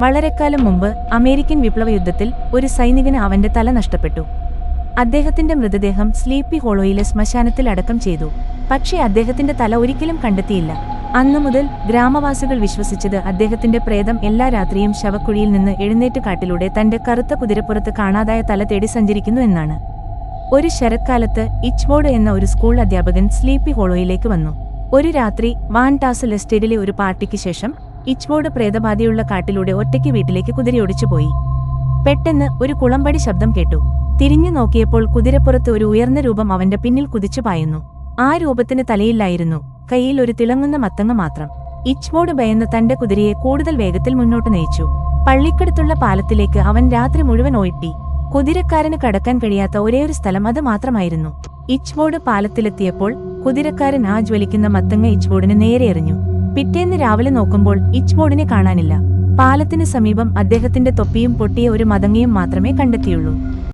വളരെക്കാലം മുമ്പ് അമേരിക്കൻ വിപ്ലവ യുദ്ധത്തിൽ ഒരു സൈനികന് അവന്റെ തല നഷ്ടപ്പെട്ടു. അദ്ദേഹത്തിന്റെ മൃതദേഹം സ്ലീപ്പി ഹോളോയിലെ ശ്മശാനത്തിൽ അടക്കം ചെയ്തു. പക്ഷേ അദ്ദേഹത്തിന്റെ തല ഒരിക്കലും കണ്ടെത്തിയില്ല. അന്നുമുതൽ ഗ്രാമവാസികൾ വിശ്വസിച്ചത് അദ്ദേഹത്തിന്റെ പ്രേതം എല്ലാ രാത്രിയും ശവക്കുഴിയിൽ നിന്ന് എഴുന്നേറ്റ് കാട്ടിലൂടെ തന്റെ കറുത്ത കുതിരപ്പുറത്ത് കാണാതായ തല തേടി സഞ്ചരിക്കുന്നു എന്നാണ്. ഒരു ശരത്കാലത്ത് ഇച്ച്ബോർഡ് എന്ന ഒരു സ്കൂൾ അധ്യാപകൻ സ്ലീപ്പി ഹോളോയിലേക്ക് വന്നു. ഒരു രാത്രി വാൻ ടാസൽ എസ്റ്റേറ്റിലെ ഒരു പാർട്ടിക്ക് ശേഷം ഇച്ച്ബോർഡ് പ്രേതബാധയുള്ള കാട്ടിലൂടെ ഒറ്റയ്ക്ക് വീട്ടിലേക്ക് കുതിരയോടിച്ചുപോയി. പെട്ടെന്ന് ഒരു കുളമ്പടി ശബ്ദം കേട്ടു. തിരിഞ്ഞു നോക്കിയപ്പോൾ കുതിരപ്പുറത്ത് ഒരു ഉയർന്ന രൂപം അവന്റെ പിന്നിൽ കുതിച്ചു പായുന്നു. ആ രൂപത്തിന് തലയില്ലായിരുന്നു, കൈയിൽ ഒരു തിളങ്ങുന്ന മത്തങ്ങ മാത്രം. ഇച്ച്ബോർഡ് ഭയന്ന് തന്റെ കുതിരയെ കൂടുതൽ വേഗത്തിൽ മുന്നോട്ട് നയിച്ചു. പള്ളിക്കടുത്തുള്ള പാലത്തിലേക്ക് അവൻ രാത്രി മുഴുവൻ ഓട്ടി. കുതിരക്കാരന് കടക്കാൻ കഴിയാത്ത ഒരേയൊരു സ്ഥലം അത് മാത്രമായിരുന്നു. ഇച്ച്ബോർഡ് പാലത്തിലെത്തിയപ്പോൾ കുതിരക്കാരൻ ആ ജ്വലിക്കുന്ന മത്തങ്ങ ഇച്ച്ബോർഡിന് നേരെ എറിഞ്ഞു. പിറ്റേന്ന് രാവിലെ നോക്കുമ്പോൾ ഇച്ച്ബോർഡിനെ കാണാനില്ല. പാലത്തിന് സമീപം അദ്ദേഹത്തിന്റെ തൊപ്പിയും പൊട്ടിയ ഒരു മതങ്ങയും മാത്രമേ കണ്ടെത്തിയുള്ളൂ.